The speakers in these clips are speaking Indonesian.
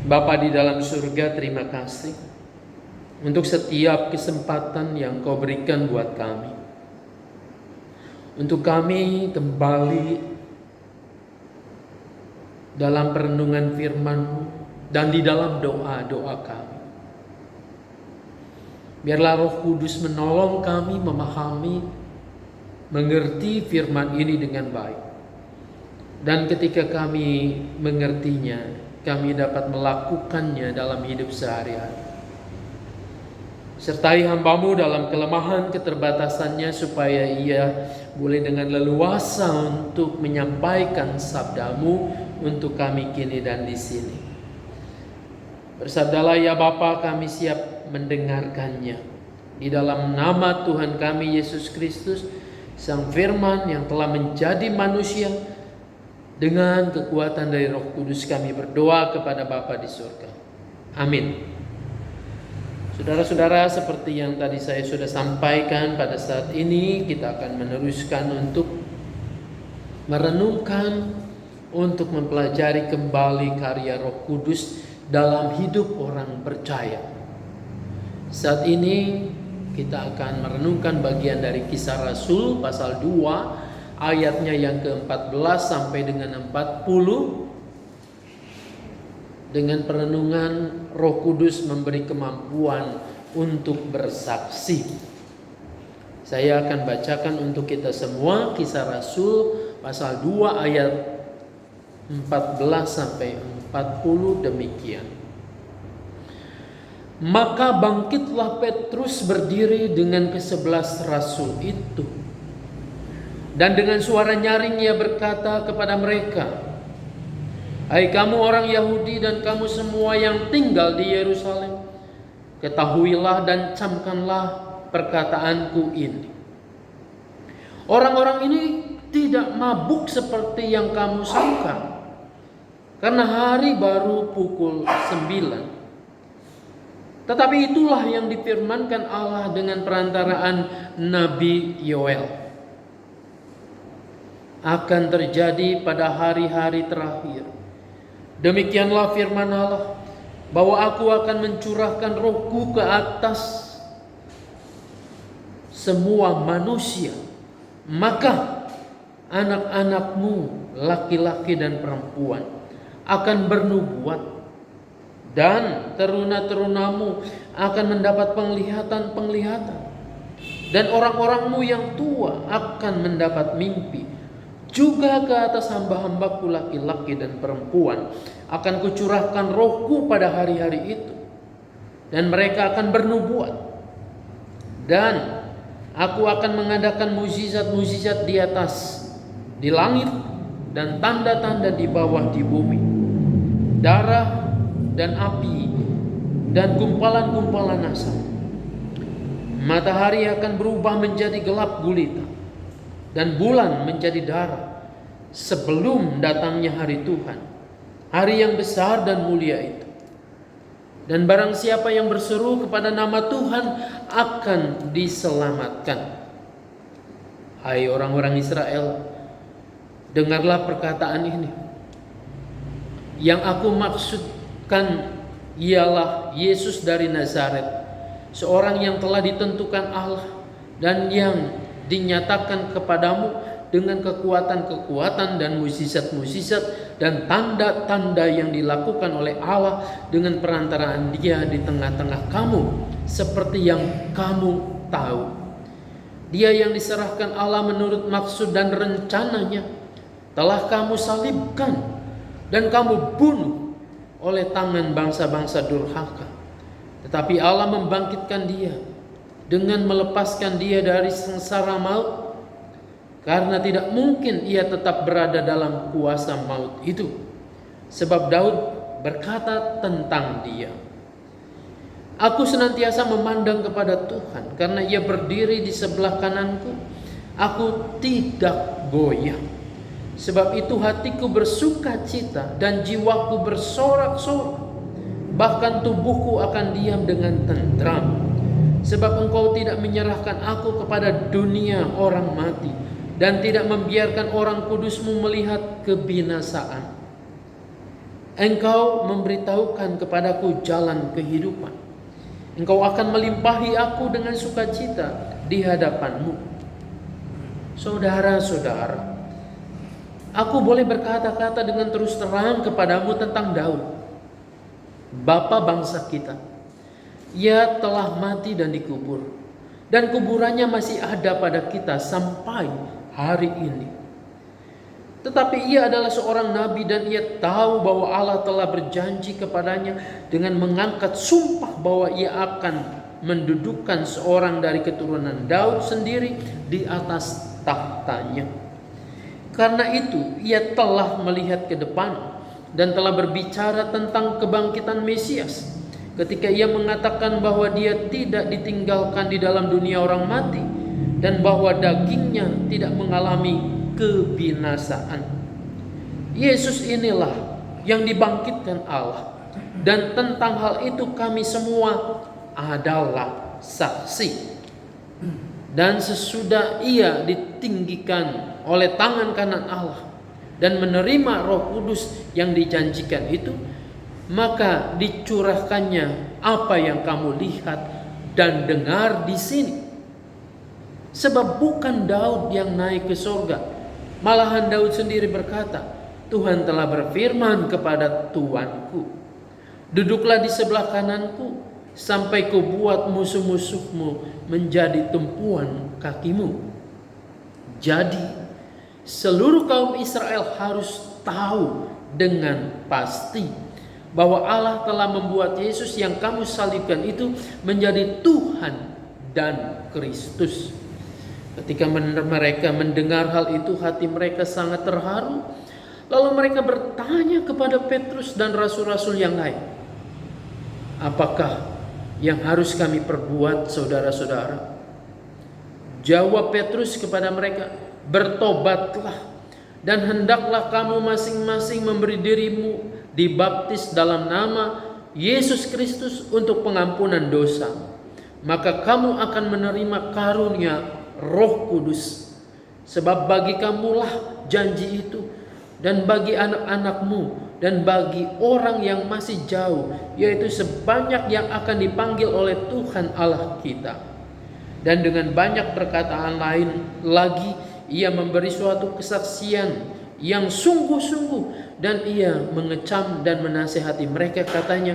Bapa di dalam surga, terima kasih untuk setiap kesempatan yang Kau berikan buat kami, untuk kami kembali dalam perenungan firman-Mu dan di dalam doa-doa kami. Biarlah Roh Kudus menolong kami memahami, mengerti firman ini dengan baik. Dan ketika kami mengertinya, kami dapat melakukannya dalam hidup sehari-hari. Sertai hamba-Mu dalam kelemahan keterbatasannya, supaya ia boleh dengan leluasa untuk menyampaikan sabda-Mu untuk kami kini dan di sini. Bersabdalah ya Bapa, kami siap mendengarkannya. Di dalam nama Tuhan kami Yesus Kristus, Sang Firman yang telah menjadi manusia, dengan kekuatan dari Roh Kudus kami berdoa kepada Bapa di surga. Amin. Saudara-saudara, seperti yang tadi saya sudah sampaikan, pada saat ini kita akan meneruskan untuk merenungkan, untuk mempelajari kembali karya Roh Kudus dalam hidup orang percaya. Saat ini kita akan merenungkan bagian dari Kisah Rasul pasal 2 ayatnya yang ke-14 sampai dengan 40, dengan perenungan Roh Kudus memberi kemampuan untuk bersaksi. Saya akan bacakan untuk kita semua Kisah Rasul pasal 2 ayat 14 sampai 40 demikian. Maka bangkitlah Petrus berdiri dengan ke-11 rasul itu, dan dengan suara nyaring ia berkata kepada mereka, "Hai kamu orang Yahudi dan kamu semua yang tinggal di Yerusalem, ketahuilah dan camkanlah perkataanku ini. Orang-orang ini tidak mabuk seperti yang kamu sangka, karena hari baru pukul 9. Tetapi itulah yang difirmankan Allah dengan perantaraan Nabi Yoel. Akan terjadi pada hari-hari terakhir. Demikianlah firman Allah, bahwa aku akan mencurahkan rohku ke atas semua manusia. Maka anak-anakmu laki-laki dan perempuan akan bernubuat, dan teruna-terunamu akan mendapat penglihatan-penglihatan, dan orang-orangmu yang tua akan mendapat mimpi. Juga ke atas hamba-hambaku laki-laki dan perempuan akan kucurahkan rohku pada hari-hari itu, dan mereka akan bernubuat. Dan aku akan mengadakan mukjizat-mukjizat di atas, di langit, dan tanda-tanda di bawah di bumi, darah dan api dan gumpalan-gumpalan asap. Matahari akan berubah menjadi gelap gulita, dan bulan menjadi darah, sebelum datangnya hari Tuhan, hari yang besar dan mulia itu. Dan barang siapa yang berseru kepada nama Tuhan akan diselamatkan. Hai orang-orang Israel, dengarlah perkataan ini. Yang aku maksudkan ialah Yesus dari Nazaret, seorang yang telah ditentukan Allah dan yang dinyatakan kepadamu dengan kekuatan-kekuatan dan mukjizat-mukjizat dan tanda-tanda yang dilakukan oleh Allah dengan perantaraan Dia di tengah-tengah kamu, seperti yang kamu tahu. Dia yang diserahkan Allah menurut maksud dan rencananya telah kamu salibkan dan kamu bunuh oleh tangan bangsa-bangsa durhaka. Tetapi Allah membangkitkan Dia dengan melepaskan Dia dari sengsara maut, karena tidak mungkin Ia tetap berada dalam kuasa maut itu. Sebab Daud berkata tentang Dia, aku senantiasa memandang kepada Tuhan, karena Ia berdiri di sebelah kananku, aku tidak goyah. Sebab itu hatiku bersuka cita dan jiwaku bersorak-sorak, bahkan tubuhku akan diam dengan tentram. Sebab Engkau tidak menyerahkan aku kepada dunia orang mati, dan tidak membiarkan orang kudus-Mu melihat kebinasaan. Engkau memberitahukan kepadaku jalan kehidupan. Engkau akan melimpahi aku dengan sukacita di hadapan-Mu. Saudara-saudara, aku boleh berkata-kata dengan terus terang kepadamu tentang Daud, bapa bangsa kita. Ia telah mati dan dikubur, dan kuburannya masih ada pada kita sampai hari ini. Tetapi ia adalah seorang nabi dan ia tahu bahwa Allah telah berjanji kepadanya dengan mengangkat sumpah bahwa ia akan mendudukkan seorang dari keturunan Daud sendiri di atas tahtanya. Karena itu ia telah melihat ke depan dan telah berbicara tentang kebangkitan Mesias, ketika ia mengatakan bahwa dia tidak ditinggalkan di dalam dunia orang mati dan bahwa dagingnya tidak mengalami kebinasaan. Yesus inilah yang dibangkitkan Allah, dan tentang hal itu kami semua adalah saksi. Dan sesudah ia ditinggikan oleh tangan kanan Allah dan menerima Roh Kudus yang dijanjikan itu, maka dicurahkannya apa yang kamu lihat dan dengar di sini. Sebab bukan Daud yang naik ke surga, malahan Daud sendiri berkata, Tuhan telah berfirman kepada Tuanku, duduklah di sebelah kananku sampai kubuat musuh-musuhmu menjadi tumpuan kakimu. Jadi seluruh kaum Israel harus tahu dengan pasti bahwa Allah telah membuat Yesus yang kamu salibkan itu menjadi Tuhan dan Kristus. Ketika mereka mendengar hal itu, hati mereka sangat terharu. Lalu mereka bertanya kepada Petrus dan rasul-rasul yang lain, apakah yang harus kami perbuat, saudara-saudara? Jawab Petrus kepada mereka, bertobatlah dan hendaklah kamu masing-masing memberi dirimu dibaptis dalam nama Yesus Kristus untuk pengampunan dosa. Maka kamu akan menerima karunia Roh Kudus. Sebab bagi kamulah janji itu, dan bagi anak-anakmu, dan bagi orang yang masih jauh, yaitu sebanyak yang akan dipanggil oleh Tuhan Allah kita. Dan dengan banyak perkataan lain lagi, ia memberi suatu kesaksian yang sungguh-sungguh, dan ia mengecam dan menasihati mereka, katanya,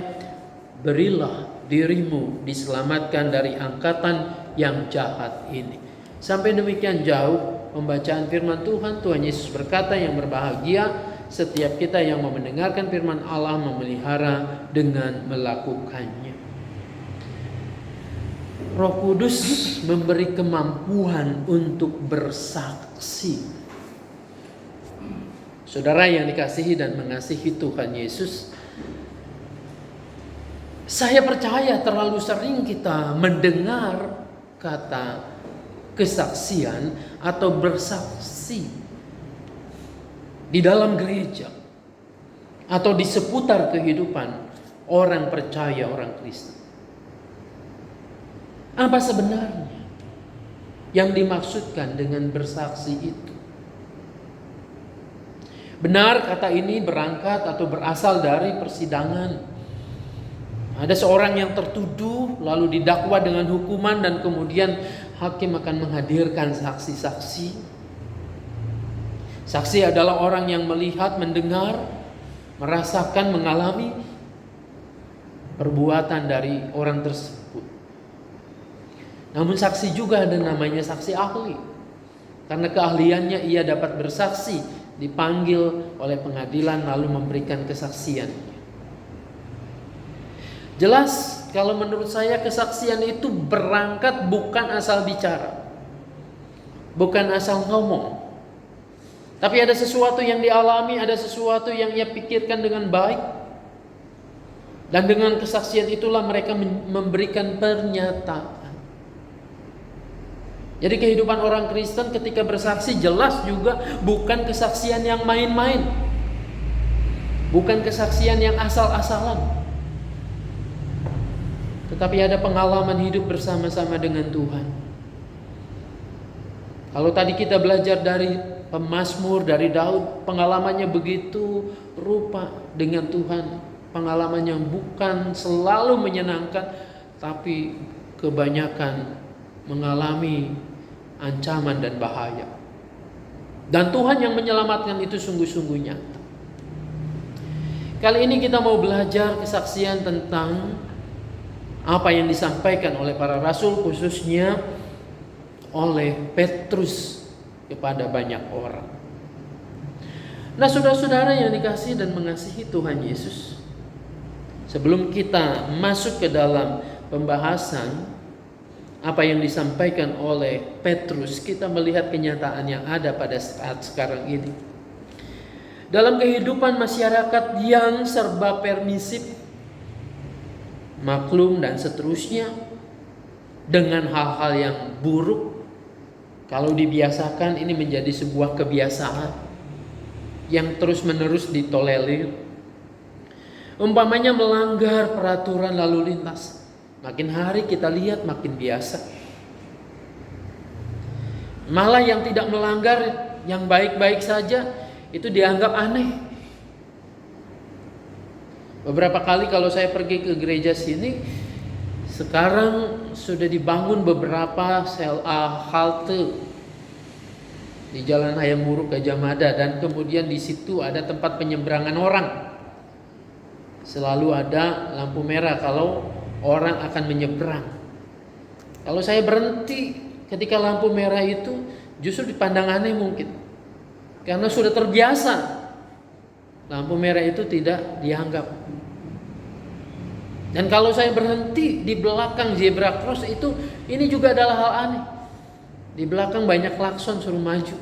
berilah dirimu diselamatkan dari angkatan yang jahat ini. Sampai demikian jauh pembacaan firman Tuhan. Tuhan Yesus berkata, yang berbahagia setiap kita yang mau mendengarkan firman Allah, memelihara dengan melakukannya. Roh Kudus memberi kemampuan untuk bersaksi. Saudara yang dikasihi dan mengasihi Tuhan Yesus, saya percaya terlalu sering kita mendengar kata kesaksian atau bersaksi di dalam gereja atau di seputar kehidupan orang percaya, orang Kristen. Apa sebenarnya yang dimaksudkan dengan bersaksi itu? Benar kata ini berangkat atau berasal dari persidangan. Ada seorang yang tertuduh lalu didakwa dengan hukuman, dan kemudian hakim akan menghadirkan saksi-saksi. Saksi adalah orang yang melihat, mendengar, merasakan, mengalami perbuatan dari orang tersebut. Namun saksi juga ada namanya saksi ahli. Karena keahliannya ia dapat bersaksi, dipanggil oleh pengadilan lalu memberikan kesaksian. Jelas kalau menurut saya kesaksian itu berangkat bukan asal bicara, bukan asal ngomong, tapi ada sesuatu yang dialami, ada sesuatu yang ia pikirkan dengan baik, dan dengan kesaksian itulah mereka memberikan pernyataan. Jadi kehidupan orang Kristen ketika bersaksi jelas juga bukan kesaksian yang main-main, bukan kesaksian yang asal-asalan, tetapi ada pengalaman hidup bersama-sama dengan Tuhan. Kalau tadi kita belajar dari pemazmur dari Daud, pengalamannya begitu rupa dengan Tuhan. Pengalamannya bukan selalu menyenangkan, tapi kebanyakan mengalami ancaman dan bahaya. Dan Tuhan yang menyelamatkan itu sungguh-sungguh nyata. Kali ini kita mau belajar kesaksian tentang apa yang disampaikan oleh para rasul, khususnya oleh Petrus kepada banyak orang. Nah, saudara-saudara yang dikasihi dan mengasihi Tuhan Yesus, sebelum kita masuk ke dalam pembahasan apa yang disampaikan oleh Petrus, kita melihat kenyataan yang ada pada saat sekarang ini. Dalam kehidupan masyarakat yang serba permisif, maklum dan seterusnya, dengan hal-hal yang buruk, kalau dibiasakan ini menjadi sebuah kebiasaan yang terus-menerus ditolerir. Umpamanya melanggar peraturan lalu lintas, makin hari kita lihat makin biasa. Malah yang tidak melanggar, yang baik-baik saja, itu dianggap aneh. Beberapa kali kalau saya pergi ke gereja sini, sekarang sudah dibangun beberapa halte di Jalan Hayam Wuruk Gajah Mada, dan kemudian di situ ada tempat penyeberangan orang. Selalu ada lampu merah kalau orang akan menyeberang. Kalau saya berhenti ketika lampu merah itu, justru dipandang aneh mungkin, karena sudah terbiasa lampu merah itu tidak dianggap. Dan kalau saya berhenti di belakang zebra cross itu, ini juga adalah hal aneh. Di belakang banyak klakson suruh maju.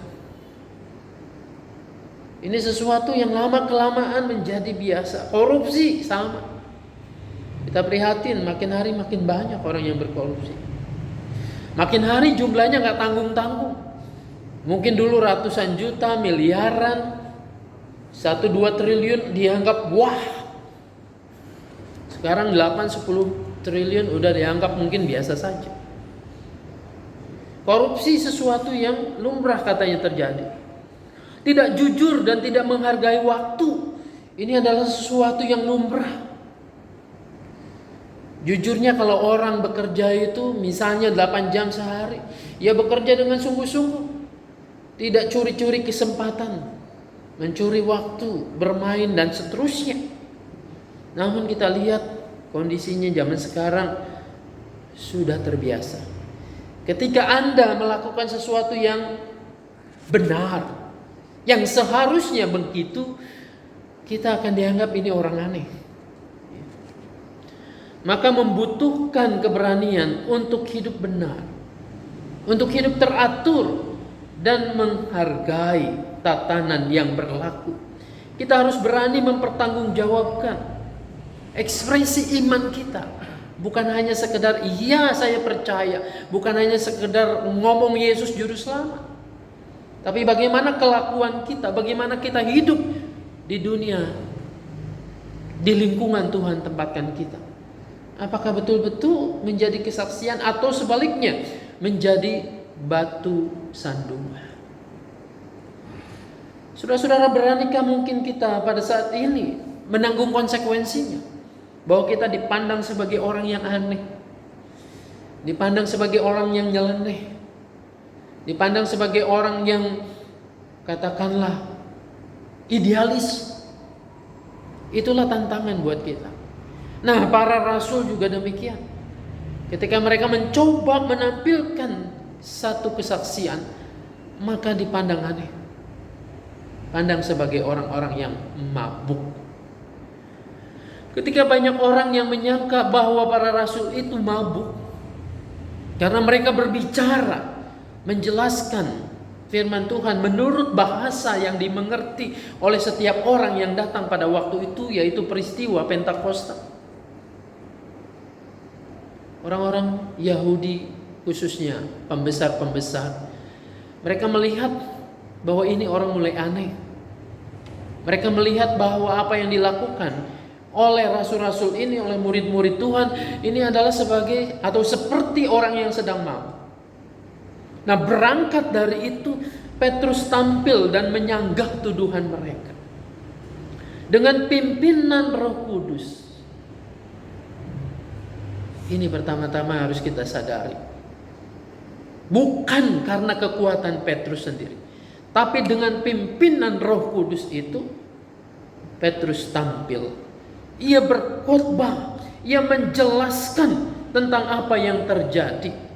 Ini sesuatu yang lama-kelamaan menjadi biasa. Korupsi sama. Kita prihatin, makin hari makin banyak orang yang berkorupsi. Makin hari jumlahnya gak tanggung-tanggung. Mungkin dulu ratusan juta, miliaran, 1-2 triliun dianggap wah. Sekarang 8-10 triliun udah dianggap mungkin biasa saja. Korupsi sesuatu yang lumrah katanya terjadi. Tidak jujur dan tidak menghargai waktu, ini adalah sesuatu yang lumrah. Jujurnya kalau orang bekerja itu misalnya 8 jam sehari, ya bekerja dengan sungguh-sungguh. Tidak curi-curi kesempatan, mencuri waktu, bermain dan seterusnya. Namun kita lihat kondisinya zaman sekarang sudah terbiasa. Ketika Anda melakukan sesuatu yang benar, yang seharusnya begitu, kita akan dianggap ini orang aneh. Maka membutuhkan keberanian untuk hidup benar, untuk hidup teratur dan menghargai tatanan yang berlaku. Kita harus berani mempertanggungjawabkan ekspresi iman kita. Bukan hanya sekedar iya saya percaya, bukan hanya sekedar ngomong Yesus juru selamat, tapi bagaimana kelakuan kita, bagaimana kita hidup di dunia, di lingkungan Tuhan tempatkan kita. Apakah betul-betul menjadi kesaksian atau sebaliknya menjadi batu sandungan? Saudara-saudara, beranikah mungkin kita pada saat ini menanggung konsekuensinya? Bahwa kita dipandang sebagai orang yang aneh, dipandang sebagai orang yang nyeleneh, dipandang sebagai orang yang katakanlah idealis. Itulah tantangan buat kita. Nah, para rasul juga demikian. Ketika mereka mencoba menampilkan satu kesaksian, maka dipandang aneh, pandang sebagai orang-orang yang mabuk. Ketika banyak orang yang menyangka bahwa para rasul itu mabuk karena mereka berbicara, menjelaskan firman Tuhan menurut bahasa yang dimengerti oleh setiap orang yang datang pada waktu itu, yaitu peristiwa Pentakosta. Orang-orang Yahudi, khususnya pembesar-pembesar, mereka melihat bahwa ini orang mulai aneh. Mereka melihat bahwa apa yang dilakukan oleh rasul-rasul ini, oleh murid-murid Tuhan ini adalah sebagai atau seperti orang yang sedang mabuk. Nah, berangkat dari itu Petrus tampil dan menyanggah tuduhan mereka dengan pimpinan Roh Kudus. Ini pertama-tama harus kita sadari. Bukan karena kekuatan Petrus sendiri, tapi dengan pimpinan Roh Kudus itu Petrus tampil. Ia berkhotbah, ia menjelaskan tentang apa yang terjadi.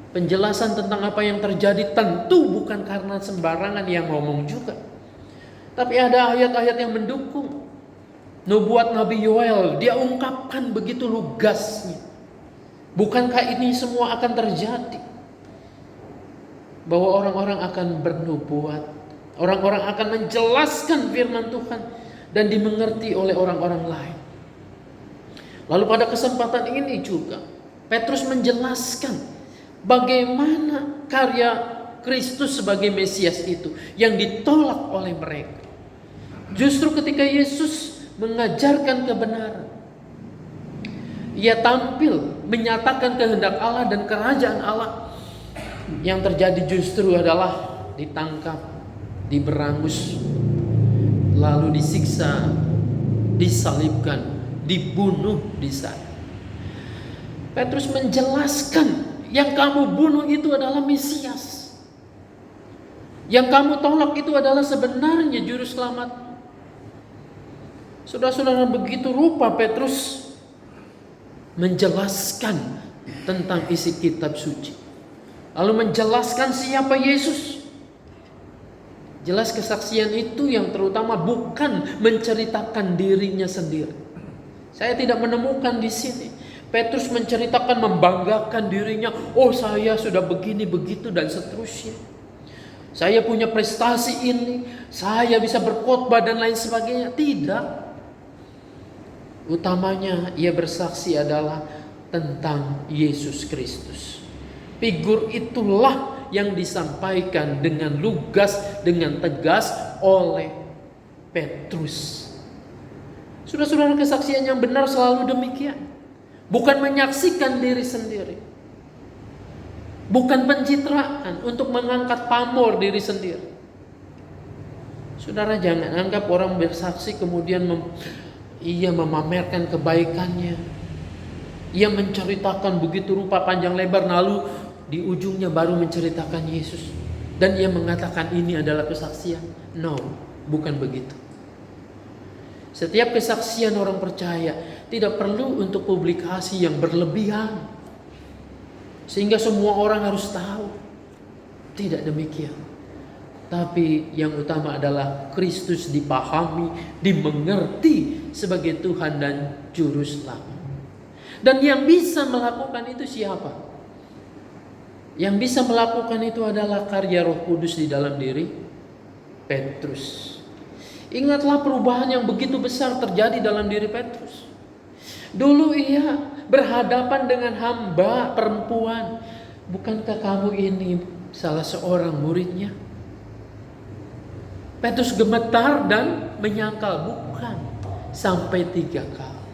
Penjelasan tentang apa yang terjadi tentu bukan karena sembarangan yang ngomong juga, tapi ada ayat-ayat yang mendukung. Nubuat Nabi Yoel dia ungkapkan begitu lugasnya. Bukankah ini semua akan terjadi? Bahwa orang-orang akan bernubuat, orang-orang akan menjelaskan firman Tuhan dan dimengerti oleh orang-orang lain. Lalu pada kesempatan ini juga Petrus menjelaskan bagaimana karya Kristus sebagai Mesias itu yang ditolak oleh mereka. Justru ketika Yesus mengajarkan kebenaran, ia tampil menyatakan kehendak Allah dan kerajaan Allah. Yang terjadi justru adalah ditangkap, diberangus, lalu disiksa, disalibkan, dibunuh di sana. Petrus menjelaskan, yang kamu bunuh itu adalah Mesias. Yang kamu tolak itu adalah sebenarnya juru selamat. Saudara-saudara, begitu rupa Petrus menjelaskan tentang isi kitab suci. Lalu menjelaskan siapa Yesus. Jelas kesaksian itu yang terutama bukan menceritakan dirinya sendiri. Saya tidak menemukan di sini Petrus menceritakan, membanggakan dirinya. Oh, saya sudah begini, begitu, dan seterusnya. Saya punya prestasi ini, saya bisa berkhotbah dan lain sebagainya. Tidak. Utamanya ia bersaksi adalah tentang Yesus Kristus. Figur itulah yang disampaikan dengan lugas, dengan tegas oleh Petrus. Saudara-saudara, kesaksian yang benar selalu demikian. Bukan menyaksikan diri sendiri. Bukan pencitraan untuk mengangkat pamor diri sendiri. Saudara, jangan anggap orang bersaksi kemudian ia memamerkan kebaikannya. Ia menceritakan begitu rupa panjang lebar, lalu di ujungnya baru menceritakan Yesus. Dan ia mengatakan ini adalah kesaksian. No, bukan begitu. Setiap kesaksian orang percaya tidak perlu untuk publikasi yang berlebihan, sehingga semua orang harus tahu. Tidak demikian. Tapi yang utama adalah Kristus dipahami, dimengerti sebagai Tuhan dan Juru Selamat. Dan yang bisa melakukan itu siapa? Yang bisa melakukan itu adalah karya Roh Kudus di dalam diri Petrus. Ingatlah perubahan yang begitu besar terjadi dalam diri Petrus. Dulu ia berhadapan dengan hamba perempuan. Bukankah kamu ini salah seorang muridnya? Petrus gemetar dan menyangkal. Bukan. Sampai 3 kali.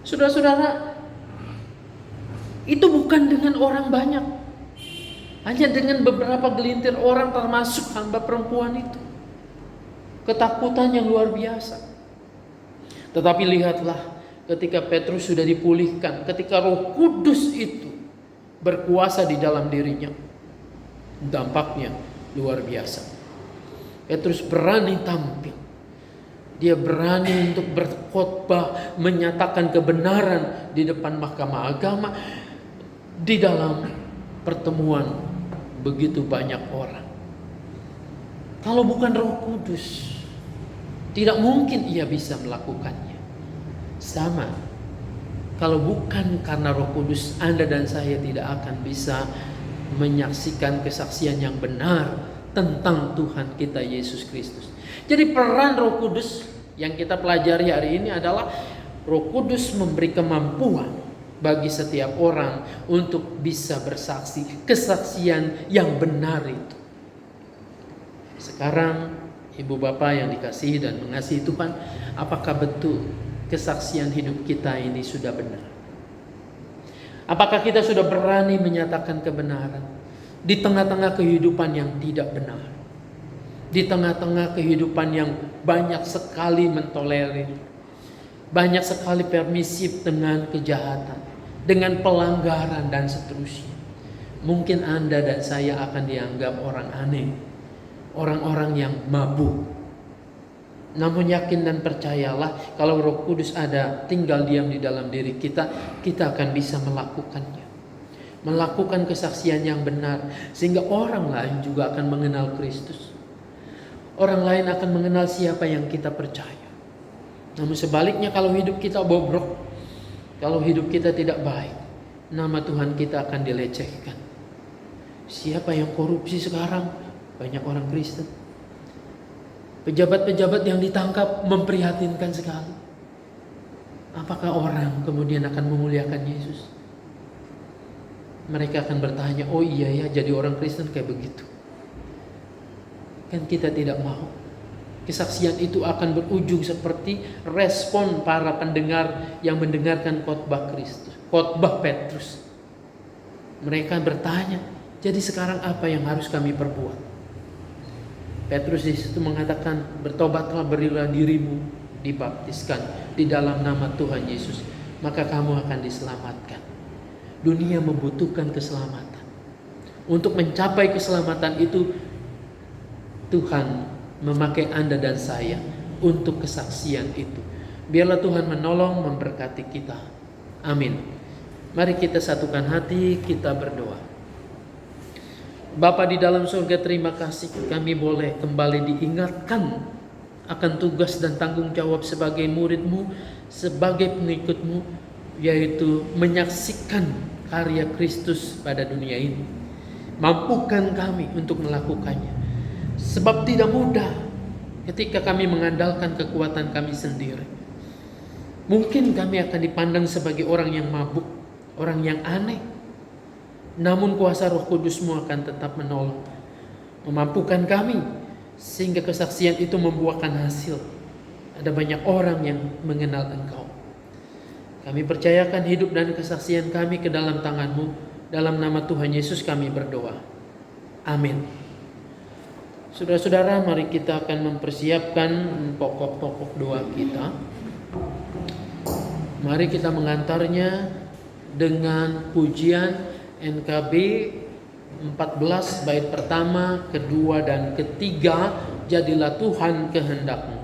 Saudara-saudara, itu bukan dengan orang banyak. Hanya dengan beberapa gelintir orang, termasuk hamba perempuan itu. Ketakutan yang luar biasa. Tetapi lihatlah, ketika Petrus sudah dipulihkan, ketika Roh Kudus itu berkuasa di dalam dirinya, dampaknya luar biasa. Petrus berani tampil. Dia berani untuk berkhotbah, menyatakan kebenaran di depan mahkamah agama, di dalam pertemuan begitu banyak orang. Kalau bukan Roh Kudus, tidak mungkin ia bisa melakukannya. Sama, kalau bukan karena Roh Kudus, Anda dan saya tidak akan bisa menyaksikan kesaksian yang benar tentang Tuhan kita Yesus Kristus. Jadi peran Roh Kudus yang kita pelajari hari ini adalah Roh Kudus memberi kemampuan bagi setiap orang untuk bisa bersaksi kesaksian yang benar itu. Sekarang Ibu Bapak yang dikasihi dan mengasihi Tuhan, apakah betul kesaksian hidup kita ini sudah benar? Apakah kita sudah berani menyatakan kebenaran? Di tengah-tengah kehidupan yang tidak benar, di tengah-tengah kehidupan yang banyak sekali mentolerir, banyak sekali permisif dengan kejahatan, dengan pelanggaran dan seterusnya, mungkin Anda dan saya akan dianggap orang aneh, orang-orang yang mabuk. Namun yakin dan percayalah, kalau Roh Kudus ada tinggal diam di dalam diri kita, kita akan bisa melakukannya, melakukan kesaksian yang benar, sehingga orang lain juga akan mengenal Kristus. Orang lain akan mengenal siapa yang kita percaya. Namun sebaliknya, kalau hidup kita bobrok, kalau hidup kita tidak baik, nama Tuhan kita akan dilecehkan. Siapa yang korupsi sekarang? Banyak orang Kristen. Pejabat-pejabat yang ditangkap memprihatinkan sekali. Apakah orang kemudian akan memuliakan Yesus? Mereka akan bertanya, oh iya ya, jadi orang Kristen kayak begitu. Kan kita tidak mau. Kesaksian itu akan berujung seperti respon para pendengar yang mendengarkan khotbah Kristus, khotbah Petrus. Mereka bertanya, jadi sekarang apa yang harus kami perbuat? Petrus di situ mengatakan, bertobatlah, berilah dirimu dibaptiskan di dalam nama Tuhan Yesus, maka kamu akan diselamatkan. Dunia membutuhkan keselamatan. Untuk mencapai keselamatan itu, Tuhan memakai Anda dan saya untuk kesaksian itu. Biarlah Tuhan menolong, memberkati kita. Amin. Mari kita satukan hati, kita berdoa. Bapa di dalam surga, terima kasih kami boleh kembali diingatkan akan tugas dan tanggung jawab sebagai murid-Mu, sebagai pengikut-Mu, yaitu menyaksikan karya Kristus pada dunia ini. Mampukan kami untuk melakukannya. Sebab tidak mudah ketika kami mengandalkan kekuatan kami sendiri. Mungkin kami akan dipandang sebagai orang yang mabuk, orang yang aneh. Namun kuasa Roh Kudus-Mu akan tetap menolong, memampukan kami, sehingga kesaksian itu membuahkan hasil. Ada banyak orang yang mengenal Engkau. Kami percayakan hidup dan kesaksian kami ke dalam tangan-Mu. Dalam nama Tuhan Yesus kami berdoa. Amin. Saudara-saudara, mari kita akan mempersiapkan pokok-pokok doa kita. Mari kita mengantarnya dengan pujian NKB 14 bait pertama, kedua, dan ketiga. Jadilah Tuhan kehendak-Mu.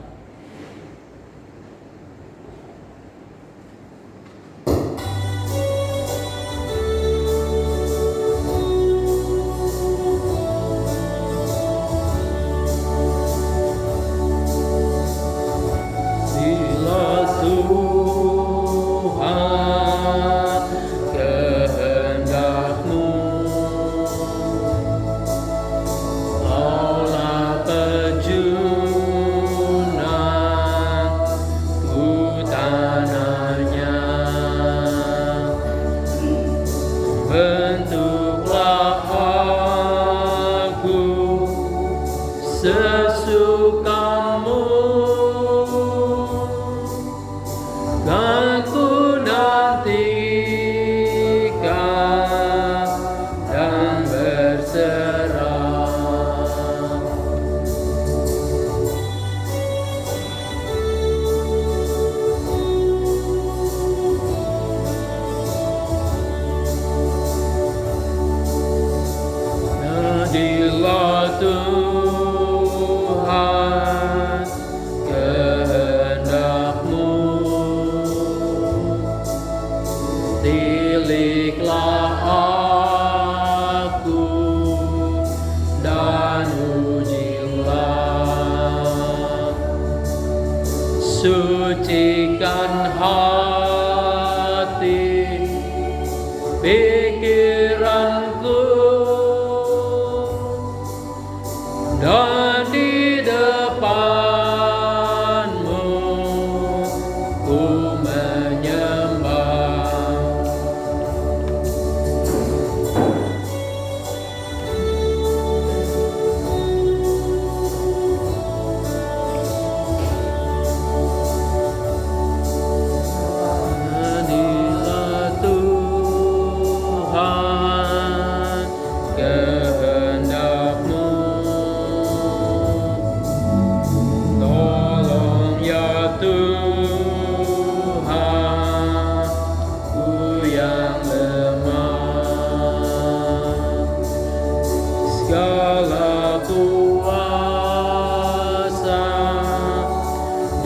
Sucikan hati, pikiranku, dan di depan-Mu ku menyembah.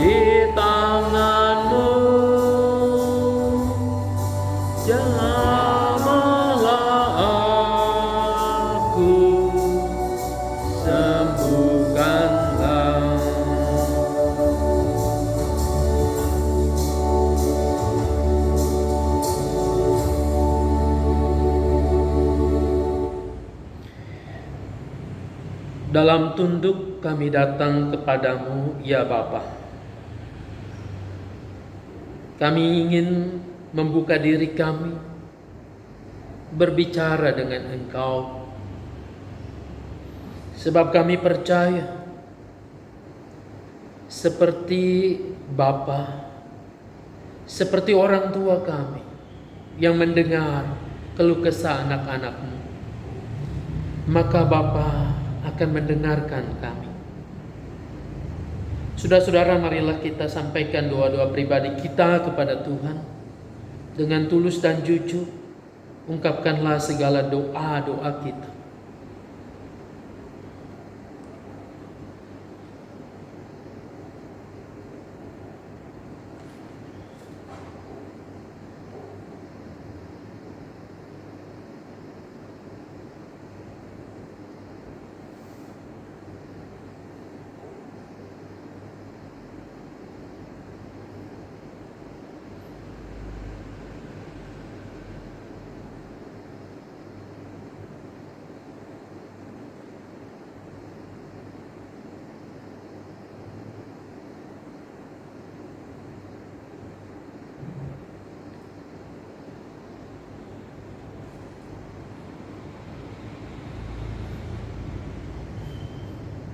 di tangan-Mu. Jamahlah aku, sembuhkanlah. Dalam tunduk kami datang kepadamu, ya Bapa. Kami ingin membuka diri kami, berbicara dengan Engkau. Sebab kami percaya, seperti Bapa, seperti orang tua kami yang mendengar keluh kesah anak-anak-Mu, maka Bapa akan mendengarkan kami. Saudara-saudara, marilah kita sampaikan doa-doa pribadi kita kepada Tuhan dengan tulus dan jujur. Ungkapkanlah segala doa-doa kita.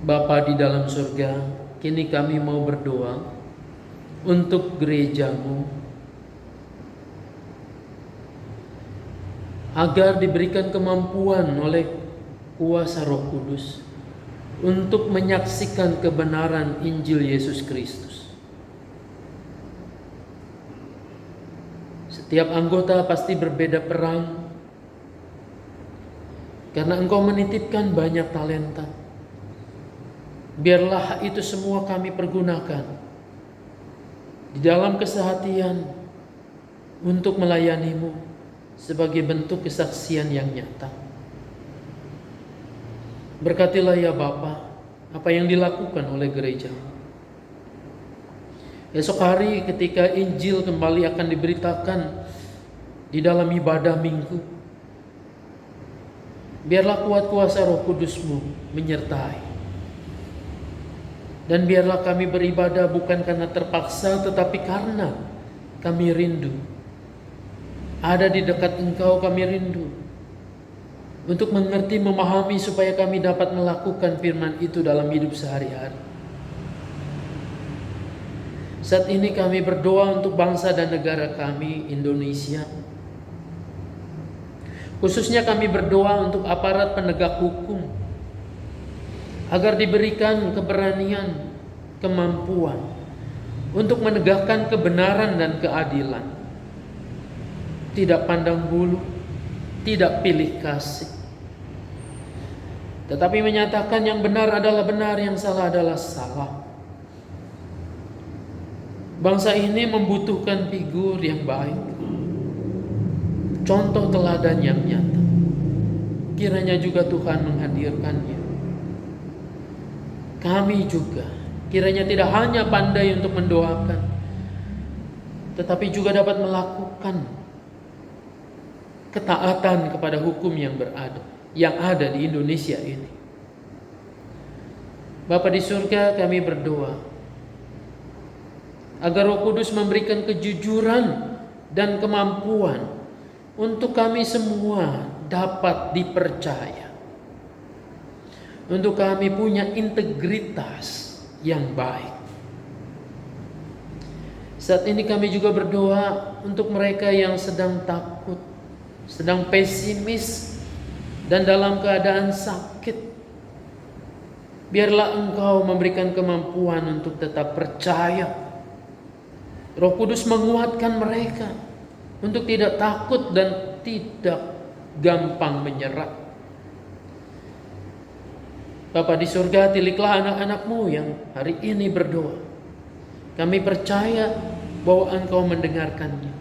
Bapa di dalam surga, kini kami mau berdoa untuk gereja-Mu, agar diberikan kemampuan oleh kuasa Roh Kudus untuk menyaksikan kebenaran Injil Yesus Kristus. Setiap anggota pasti berbeda peran, karena Engkau menitipkan banyak talenta. Biarlah itu semua kami pergunakan di dalam kesehatian untuk melayani-Mu sebagai bentuk kesaksian yang nyata. Berkatilah ya Bapa apa yang dilakukan oleh gereja. Esok hari ketika Injil kembali akan diberitakan di dalam ibadah minggu, biarlah kuat kuasa Roh Kudus-Mu menyertai. Dan biarlah kami beribadah bukan karena terpaksa, tetapi karena kami rindu. Ada di dekat Engkau, kami rindu untuk mengerti, memahami, supaya kami dapat melakukan firman itu dalam hidup sehari-hari. Saat ini kami berdoa untuk bangsa dan negara kami, Indonesia. Khususnya kami berdoa untuk aparat penegak hukum, agar diberikan keberanian, kemampuan untuk menegakkan kebenaran dan keadilan. Tidak pandang bulu, tidak pilih kasih, tetapi menyatakan yang benar adalah benar, yang salah adalah salah. Bangsa ini membutuhkan figur yang baik, contoh teladan yang nyata. Kiranya juga Tuhan menghadirkannya. Kami juga kiranya tidak hanya pandai untuk mendoakan, tetapi juga dapat melakukan ketaatan kepada hukum yang ada di Indonesia ini. Bapa di surga, kami berdoa agar Roh Kudus memberikan kejujuran dan kemampuan untuk kami semua dapat dipercaya, untuk kami punya integritas yang baik. Saat ini kami juga berdoa untuk mereka yang sedang takut, sedang pesimis, dan dalam keadaan sakit. Biarlah Engkau memberikan kemampuan untuk tetap percaya. Roh Kudus menguatkan mereka untuk tidak takut dan tidak gampang menyerah. Bapa di surga, tiliklah anak-anak-Mu yang hari ini berdoa. Kami percaya bahwa Engkau mendengarkannya.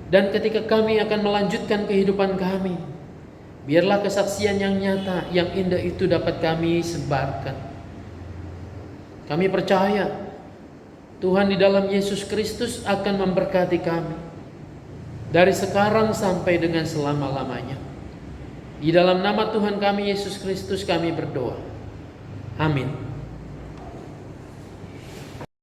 Dan ketika kami akan melanjutkan kehidupan kami, biarlah kesaksian yang nyata, yang indah itu dapat kami sebarkan. Kami percaya Tuhan di dalam Yesus Kristus akan memberkati kami dari sekarang sampai dengan selama-lamanya. Di dalam nama Tuhan kami Yesus Kristus kami berdoa. Amin.